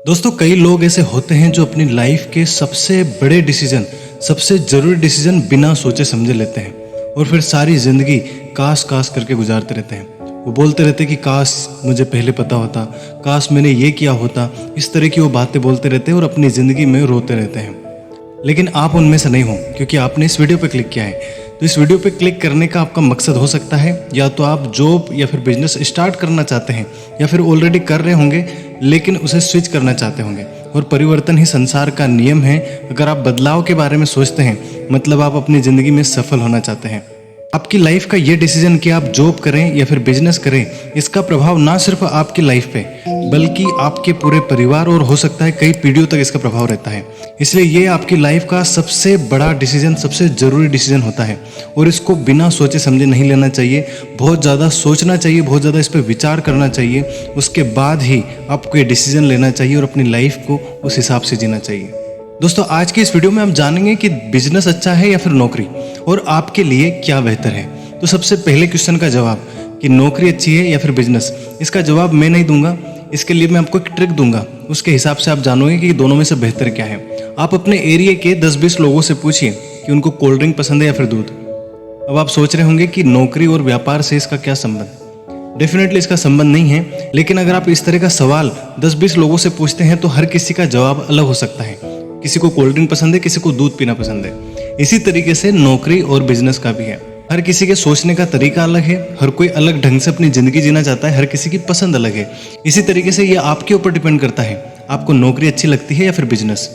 दोस्तों कई लोग ऐसे होते हैं जो अपनी लाइफ के सबसे बड़े डिसीजन, सबसे ज़रूरी डिसीजन बिना सोचे समझे लेते हैं और फिर सारी ज़िंदगी काश काश करके गुजारते रहते हैं। वो बोलते रहते हैं कि काश मुझे पहले पता होता, काश मैंने ये किया होता। इस तरह की वो बातें बोलते रहते हैं और अपनी ज़िंदगी में रोते रहते हैं। लेकिन आप उनमें से नहीं हो, क्योंकि आपने इस वीडियो पर क्लिक किया है। तो इस वीडियो पे क्लिक करने का आपका मकसद हो सकता है या तो आप जॉब या फिर बिजनेस स्टार्ट करना चाहते हैं, या फिर ऑलरेडी कर रहे होंगे लेकिन उसे स्विच करना चाहते होंगे। और परिवर्तन ही संसार का नियम है। अगर आप बदलाव के बारे में सोचते हैं मतलब आप अपनी ज़िंदगी में सफल होना चाहते हैं। आपकी लाइफ का ये डिसीजन कि आप जॉब करें या फिर बिजनेस करें, इसका प्रभाव ना सिर्फ आपकी लाइफ पे बल्कि आपके पूरे परिवार और हो सकता है कई पीढ़ियों तक इसका प्रभाव रहता है। इसलिए ये आपकी लाइफ का सबसे बड़ा डिसीजन, सबसे ज़रूरी डिसीजन होता है और इसको बिना सोचे समझे नहीं लेना चाहिए। बहुत ज़्यादा सोचना चाहिए, बहुत ज़्यादा इस पर विचार करना चाहिए। उसके बाद ही आपको ये डिसीजन लेना चाहिए और अपनी लाइफ को उस हिसाब से जीना चाहिए। दोस्तों आज की इस वीडियो में हम जानेंगे कि बिजनेस अच्छा है या फिर नौकरी, और आपके लिए क्या बेहतर है। तो सबसे पहले क्वेश्चन का जवाब कि नौकरी अच्छी है या फिर बिजनेस, इसका जवाब मैं नहीं दूंगा। इसके लिए मैं आपको एक ट्रिक दूंगा, उसके हिसाब से आप जानोगे कि दोनों में से बेहतर क्या है। आप अपने एरिया के 10-20 लोगों से पूछिए कि उनको कोल्ड ड्रिंक पसंद है या फिर दूध। अब आप सोच रहे होंगे कि नौकरी और व्यापार से इसका क्या संबंध। डेफिनेटली इसका संबंध नहीं है, लेकिन अगर आप इस तरह का सवाल 10-20 लोगों से पूछते हैं तो हर किसी का जवाब अलग हो सकता है। किसी को कोल्ड ड्रिंक पसंद है, किसी को दूध पीना पसंद है। इसी तरीके से नौकरी और बिजनेस का भी है। हर किसी के सोचने का तरीका अलग है, हर कोई अलग ढंग से अपनी ज़िंदगी जीना चाहता है, हर किसी की पसंद अलग है। इसी तरीके से ये आपके ऊपर डिपेंड करता है आपको नौकरी अच्छी लगती है या फिर बिजनेस।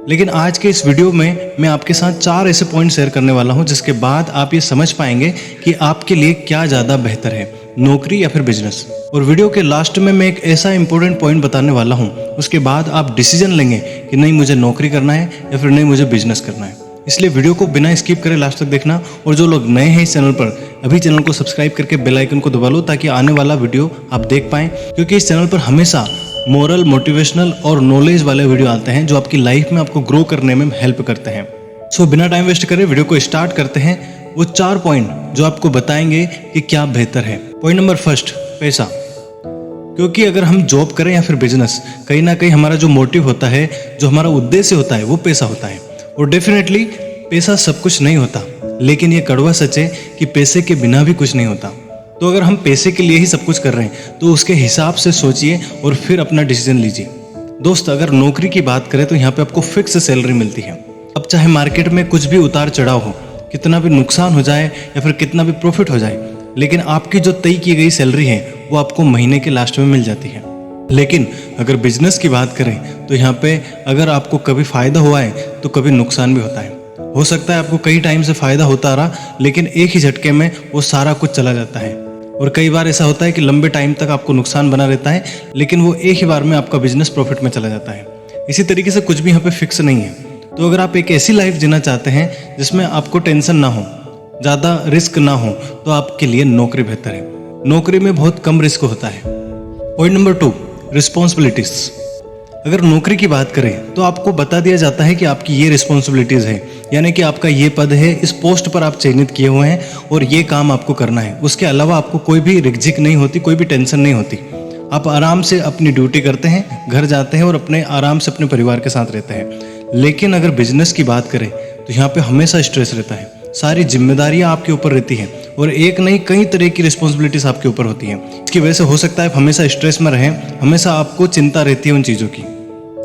लेकिन आज के इस वीडियो में मैं आपके साथ 4 ऐसे पॉइंट शेयर करने वाला हूं जिसके बाद आप ये समझ पाएंगे कि आपके लिए क्या ज़्यादा बेहतर है, नौकरी या फिर बिजनेस। और वीडियो के लास्ट में मैं एक ऐसा इंपॉर्टेंट पॉइंट बताने वाला हूं, उसके बाद आप डिसीजन लेंगे कि नहीं मुझे नौकरी करना है या फिर नहीं मुझे बिजनेस करना है। इसलिए वीडियो को बिना स्किप करे लास्ट तक देखना। और जो लोग नए हैं इस चैनल पर, अभी चैनल को सब्सक्राइब करके बेल आइकन को दबा लो ताकि आने वाला वीडियो आप देख पाएं, क्योंकि इस चैनल पर हमेशा मोरल, मोटिवेशनल और नॉलेज वाले वीडियो आते हैं जो आपकी लाइफ में आपको ग्रो करने में हेल्प करते हैं। सो बिना टाइम वेस्ट करे वीडियो को स्टार्ट करते हैं। वो 4 पॉइंट जो आपको बताएंगे कि क्या बेहतर है। पॉइंट नंबर फर्स्ट, पैसा। क्योंकि अगर हम जॉब करें या फिर बिजनेस, कहीं ना कहीं हमारा जो मोटिव होता है, जो हमारा उद्देश्य होता है, वो पैसा होता है। और डेफिनेटली पैसा सब कुछ नहीं होता, लेकिन ये कड़वा सच है कि पैसे के बिना भी कुछ नहीं होता। तो अगर हम पैसे के लिए ही सब कुछ कर रहे हैं तो उसके हिसाब से सोचिए और फिर अपना डिसीजन लीजिए। दोस्त अगर नौकरी की बात करें तो यहाँ पे आपको फिक्स सैलरी मिलती है। अब चाहे मार्केट में कुछ भी उतार चढ़ाव हो, कितना भी नुकसान हो जाए या फिर कितना भी प्रॉफिट हो जाए, लेकिन आपकी जो तय की गई सैलरी है वो आपको महीने के लास्ट में मिल जाती है। लेकिन अगर बिजनेस की बात करें तो यहाँ पे अगर आपको कभी फ़ायदा हुआ है तो कभी नुकसान भी होता है। हो सकता है आपको कई टाइम से फ़ायदा होता रहा, लेकिन एक ही झटके में वो सारा कुछ चला जाता है। और कई बार ऐसा होता है कि लंबे टाइम तक आपको नुकसान बना रहता है, लेकिन वो एक ही बार में आपका बिजनेस प्रॉफिट में चला जाता है। इसी तरीके से कुछ भी यहाँ पे फिक्स नहीं है। तो अगर आप एक ऐसी लाइफ जीना चाहते हैं जिसमें आपको टेंशन ना हो, ज़्यादा रिस्क ना हो, तो आपके लिए नौकरी बेहतर है। नौकरी में बहुत कम रिस्क होता है। Point number 2, responsibilities. अगर नौकरी की बात करें तो आपको बता दिया जाता है कि आपकी ये रिस्पॉन्सिबिलिटीज़ है, यानी कि आपका ये पद है, इस पोस्ट पर आप चयनित किए हुए हैं और ये काम आपको करना है। उसके अलावा आपको कोई भी रिक्झिक नहीं होती, कोई भी टेंशन नहीं होती। आप आराम से अपनी ड्यूटी करते हैं, घर जाते हैं और अपने आराम से अपने परिवार के साथ रहते हैं। लेकिन अगर बिजनेस की बात करें तो यहाँ पे हमेशा स्ट्रेस रहता है, सारी जिम्मेदारियाँ आपके ऊपर रहती हैं और एक नहीं कई तरह की रिस्पॉन्सिबिलिटीज आपके ऊपर होती हैं। इसकी वजह से हो सकता है आप हमेशा स्ट्रेस में रहें, हमेशा आपको चिंता रहती है उन चीज़ों की।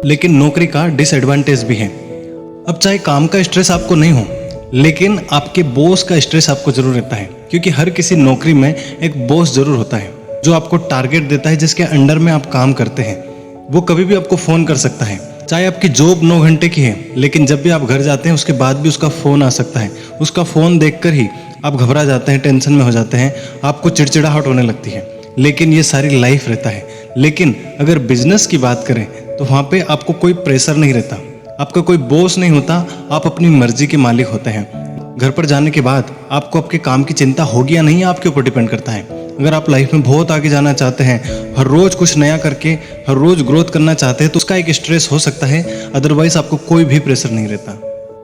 लेकिन नौकरी का डिसएडवांटेज भी है। अब चाहे काम का स्ट्रेस आपको नहीं हो, लेकिन आपके बॉस का स्ट्रेस आपको जरूर रहता है, क्योंकि हर किसी नौकरी में एक बॉस जरूर होता है जो आपको टारगेट देता है, जिसके अंडर में आप काम करते हैं। वो कभी भी आपको फ़ोन कर सकता है, चाहे आपकी जॉब 9 घंटे की है, लेकिन जब भी आप घर जाते हैं उसके बाद भी उसका फ़ोन आ सकता है। उसका फ़ोन देखकर ही आप घबरा जाते हैं, टेंशन में हो जाते हैं, आपको चिड़चिड़ाहट होने लगती है। लेकिन ये सारी लाइफ रहता है। लेकिन अगर बिजनेस की बात करें तो वहाँ पे आपको कोई प्रेशर नहीं रहता, आपका कोई बॉस नहीं होता, आप अपनी मर्जी के मालिक होते हैं। घर पर जाने के बाद आपको आपके काम की चिंता होगी या नहीं आपके ऊपर डिपेंड करता है। अगर आप लाइफ में बहुत आगे जाना चाहते हैं, हर रोज़ कुछ नया करके हर रोज़ ग्रोथ करना चाहते हैं, तो उसका एक स्ट्रेस हो सकता है। अदरवाइज आपको कोई भी प्रेशर नहीं रहता।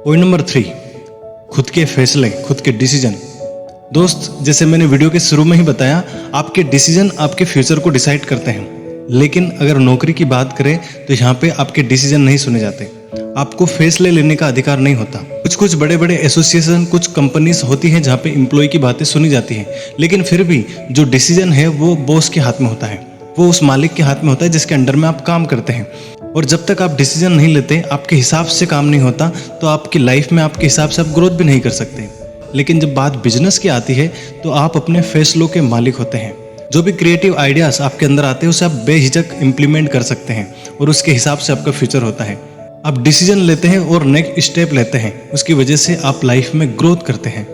पॉइंट नंबर 3, खुद के फैसले, खुद के डिसीजन। दोस्त जैसे मैंने वीडियो के शुरू में ही बताया, आपके डिसीजन आपके फ्यूचर को डिसाइड करते हैं। लेकिन अगर नौकरी की बात करें तो यहाँ पे आपके डिसीजन नहीं सुने जाते, आपको फैसले लेने का अधिकार नहीं होता। कुछ कुछ बड़े बड़े एसोसिएशन, कुछ कंपनीज होती हैं जहाँ पे एम्प्लॉय की बातें सुनी जाती हैं, लेकिन फिर भी जो डिसीजन है वो बॉस के हाथ में होता है, वो उस मालिक के हाथ में होता है जिसके अंडर में आप काम करते हैं। और जब तक आप डिसीजन नहीं लेते, आपके हिसाब से काम नहीं होता, तो आपकी लाइफ में आपके हिसाब से आप ग्रोथ भी नहीं कर सकते। लेकिन जब बात बिजनेस की आती है तो आप अपने फैसलों के मालिक होते हैं। जो भी क्रिएटिव आइडियाज़ आपके अंदर आते हैं उसे आप बेझिझक इम्प्लीमेंट कर सकते हैं और उसके हिसाब से आपका फ्यूचर होता है। आप डिसीजन लेते हैं और नेक्स्ट स्टेप लेते हैं, उसकी वजह से आप लाइफ में ग्रोथ करते हैं।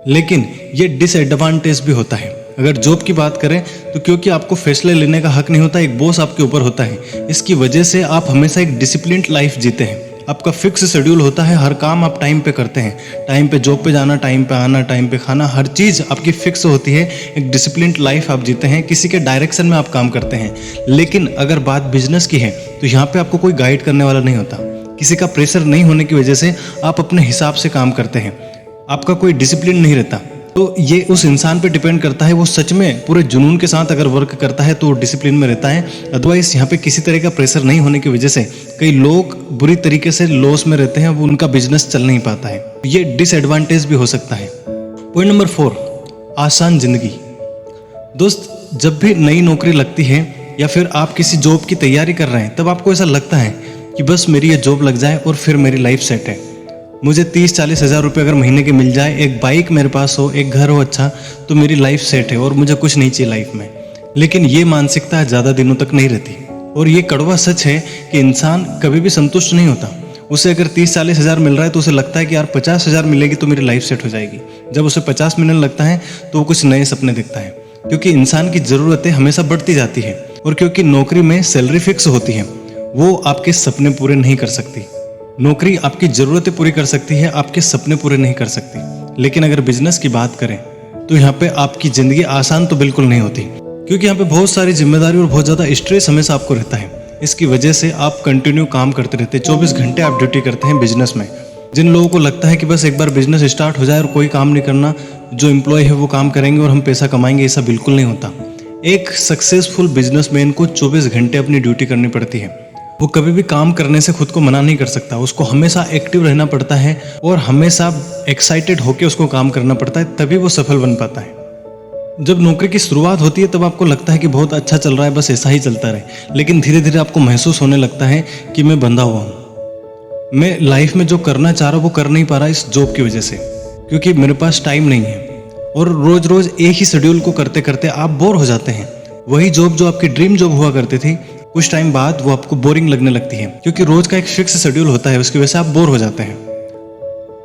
लेकिन ये डिसएडवांटेज भी होता है। अगर जॉब की बात करें तो क्योंकि आपको फैसले लेने का हक नहीं होता, एक बॉस आपके ऊपर होता है, इसकी वजह से आप हमेशा एक डिसिप्लिन्ड लाइफ जीते हैं। आपका फिक्स शेड्यूल होता है, हर काम आप टाइम पे करते हैं, टाइम पे जॉब पे जाना, टाइम पे आना, टाइम पे खाना, हर चीज़ आपकी फिक्स होती है। एक डिसिप्लिन्ड लाइफ आप जीते हैं, किसी के डायरेक्शन में आप काम करते हैं। लेकिन अगर बात बिजनेस की है तो यहाँ पे आपको कोई गाइड करने वाला नहीं होता। किसी का प्रेशर नहीं होने की वजह से आप अपने हिसाब से काम करते हैं, आपका कोई डिसिप्लिन नहीं रहता। तो ये उस इंसान पे डिपेंड करता है, वो सच में पूरे जुनून के साथ अगर वर्क करता है तो डिसिप्लिन में रहता है। अदरवाइज यहाँ पे किसी तरह का प्रेशर नहीं होने की वजह से कई लोग बुरी तरीके से लॉस में रहते हैं, वो उनका बिजनेस चल नहीं पाता है। ये डिसएडवांटेज भी हो सकता है। पॉइंट नंबर 4, आसान जिंदगी। दोस्त, जब भी नई नौकरी लगती है या फिर आप किसी जॉब की तैयारी कर रहे हैं, तब आपको ऐसा लगता है कि बस मेरी ये जॉब लग जाए और फिर मेरी लाइफ सेट है। मुझे 30-40 हज़ार रुपये अगर महीने के मिल जाए, एक बाइक मेरे पास हो, एक घर हो अच्छा, तो मेरी लाइफ सेट है और मुझे कुछ नहीं चाहिए लाइफ में। लेकिन ये मानसिकता ज़्यादा दिनों तक नहीं रहती और ये कड़वा सच है कि इंसान कभी भी संतुष्ट नहीं होता। उसे अगर 30-40 हज़ार मिल रहा है तो उसे लगता है कि यार 50 हज़ार मिलेगी तो मेरी लाइफ सेट हो जाएगी। जब उसे 50 मिलने लगता है तो वो कुछ नए सपने दिखता है, क्योंकि इंसान की ज़रूरतें हमेशा बढ़ती जाती है। और क्योंकि नौकरी में सैलरी फिक्स होती है, वो आपके सपने पूरे नहीं कर सकती। नौकरी आपकी ज़रूरतें पूरी कर सकती है, आपके सपने पूरे नहीं कर सकती। लेकिन अगर बिजनेस की बात करें तो यहाँ पे आपकी ज़िंदगी आसान तो बिल्कुल नहीं होती, क्योंकि यहाँ पे बहुत सारी जिम्मेदारी और बहुत ज़्यादा स्ट्रेस हमेशा आपको रहता है। इसकी वजह से आप कंटिन्यू काम करते रहते हैं, 24 घंटे आप ड्यूटी करते हैं बिजनेस में। जिन लोगों को लगता है कि बस एक बार बिजनेस स्टार्ट हो जाए और कोई काम नहीं करना, जो एम्प्लॉय है वो काम करेंगे और हम पैसा कमाएंगे, ऐसा बिल्कुल नहीं होता। एक सक्सेसफुल बिजनेसमैन को 24 घंटे अपनी ड्यूटी करनी पड़ती है। वो कभी भी काम करने से खुद को मना नहीं कर सकता, उसको हमेशा एक्टिव रहना पड़ता है और हमेशा एक्साइटेड होकर उसको काम करना पड़ता है, तभी वो सफल बन पाता है। जब नौकरी की शुरुआत होती है तब आपको लगता है कि बहुत अच्छा चल रहा है, बस ऐसा ही चलता रहे। लेकिन धीरे धीरे आपको महसूस होने लगता है कि मैं बंधा हुआ हूँ, मैं लाइफ में जो करना चाह रहा हूँ वो कर नहीं पा रहा इस जॉब की वजह से, क्योंकि मेरे पास टाइम नहीं है। और रोज रोज एक ही शेड्यूल को करते करते आप बोर हो जाते हैं। वही जॉब जो आपकी ड्रीम जॉब हुआ करती थी, कुछ टाइम बाद वो आपको बोरिंग लगने लगती है, क्योंकि रोज का एक फिक्स शेड्यूल होता है, उसकी वजह से आप बोर हो जाते हैं।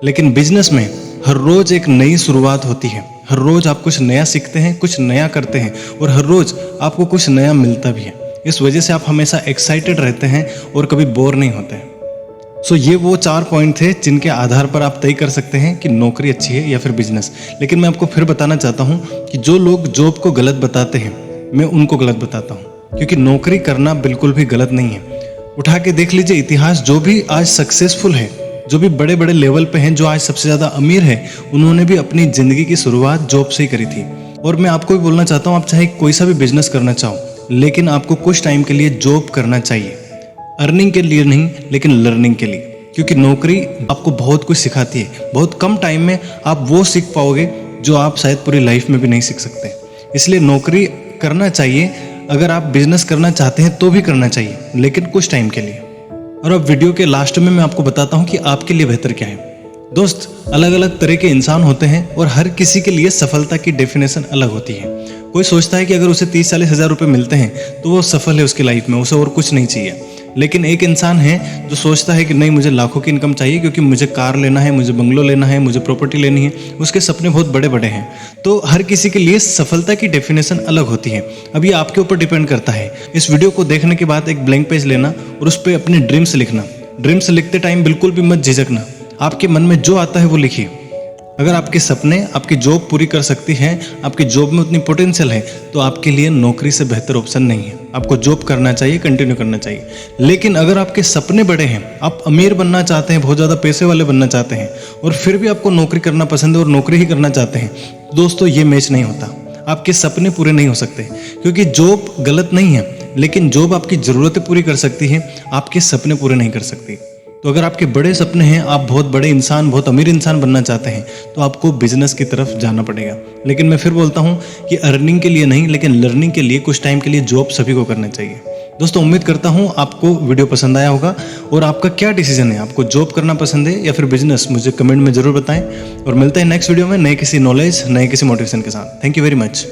लेकिन बिजनेस में हर रोज एक नई शुरुआत होती है, हर रोज आप कुछ नया सीखते हैं, कुछ नया करते हैं और हर रोज आपको कुछ नया मिलता भी है। इस वजह से आप हमेशा एक्साइटेड रहते हैं और कभी बोर नहीं होते हैं। सो ये वो 4 पॉइंट थे जिनके आधार पर आप तय कर सकते हैं कि नौकरी अच्छी है या फिर बिजनेस। लेकिन मैं आपको फिर बताना चाहता हूँ कि जो लोग जॉब को गलत बताते हैं, मैं उनको गलत बताता हूँ, क्योंकि नौकरी करना बिल्कुल भी गलत नहीं है। उठा के देख लीजिए इतिहास, जो भी आज सक्सेसफुल है, जो भी बड़े बड़े लेवल पे हैं, जो आज सबसे ज़्यादा अमीर है, उन्होंने भी अपनी ज़िंदगी की शुरुआत जॉब से ही करी थी। और मैं आपको भी बोलना चाहता हूँ, आप चाहे कोई सा भी बिजनेस करना चाहो, लेकिन आपको कुछ टाइम के लिए जॉब करना चाहिए। अर्निंग के लिए नहीं, लेकिन लर्निंग के लिए, क्योंकि नौकरी आपको बहुत कुछ सिखाती है। बहुत कम टाइम में आप वो सीख पाओगे जो आप शायद पूरी लाइफ में भी नहीं सीख सकते। इसलिए नौकरी करना चाहिए, अगर आप बिजनेस करना चाहते हैं तो भी करना चाहिए, लेकिन कुछ टाइम के लिए। और अब वीडियो के लास्ट में मैं आपको बताता हूँ कि आपके लिए बेहतर क्या है। दोस्त, अलग अलग तरह के इंसान होते हैं और हर किसी के लिए सफलता की डेफिनेशन अलग होती है। कोई सोचता है कि अगर उसे 30-40 हज़ार रुपये मिलते हैं तो वो सफल है उसकी लाइफ में, उसे और कुछ नहीं चाहिए। लेकिन एक इंसान है जो सोचता है कि नहीं, मुझे लाखों की इनकम चाहिए, क्योंकि मुझे कार लेना है, मुझे बंगलो लेना है, मुझे प्रॉपर्टी लेनी है, उसके सपने बहुत बड़े बड़े हैं। तो हर किसी के लिए सफलता की डेफिनेशन अलग होती है। अब ये आपके ऊपर डिपेंड करता है। इस वीडियो को देखने के बाद एक ब्लैंक पेज लेना और उस पर अपने ड्रीम्स लिखना। ड्रीम्स लिखते टाइम बिल्कुल भी मत झिझकना, आपके मन में जो आता है वो लिखिए। अगर आपके सपने आपकी जॉब पूरी कर सकती है, आपकी जॉब में उतनी पोटेंशियल है, तो आपके लिए नौकरी से बेहतर ऑप्शन नहीं है। आपको जॉब करना चाहिए, कंटिन्यू करना चाहिए। लेकिन अगर आपके सपने बड़े हैं, आप अमीर बनना चाहते हैं, बहुत ज़्यादा पैसे वाले बनना चाहते हैं, और फिर भी आपको नौकरी करना पसंद है और नौकरी ही करना चाहते हैं, दोस्तों ये मैच नहीं होता। आपके सपने पूरे नहीं हो सकते, क्योंकि जॉब गलत नहीं है, लेकिन जॉब आपकी ज़रूरतें पूरी कर सकती है, आपके सपने पूरे नहीं कर सकती। तो अगर आपके बड़े सपने हैं, आप बहुत बड़े इंसान, बहुत अमीर इंसान बनना चाहते हैं, तो आपको बिजनेस की तरफ जाना पड़ेगा। लेकिन मैं फिर बोलता हूँ कि अर्निंग के लिए नहीं, लेकिन लर्निंग के लिए कुछ टाइम के लिए जॉब सभी को करना चाहिए। दोस्तों, उम्मीद करता हूँ आपको वीडियो पसंद आया होगा। और आपका क्या डिसीजन है, आपको जॉब करना पसंद है या फिर बिजनेस, मुझे कमेंट में ज़रूर बताएं। और मिलते हैं नेक्स्ट वीडियो में नए किसी नॉलेज, नए किसी मोटिवेशन के साथ। Thank you very much.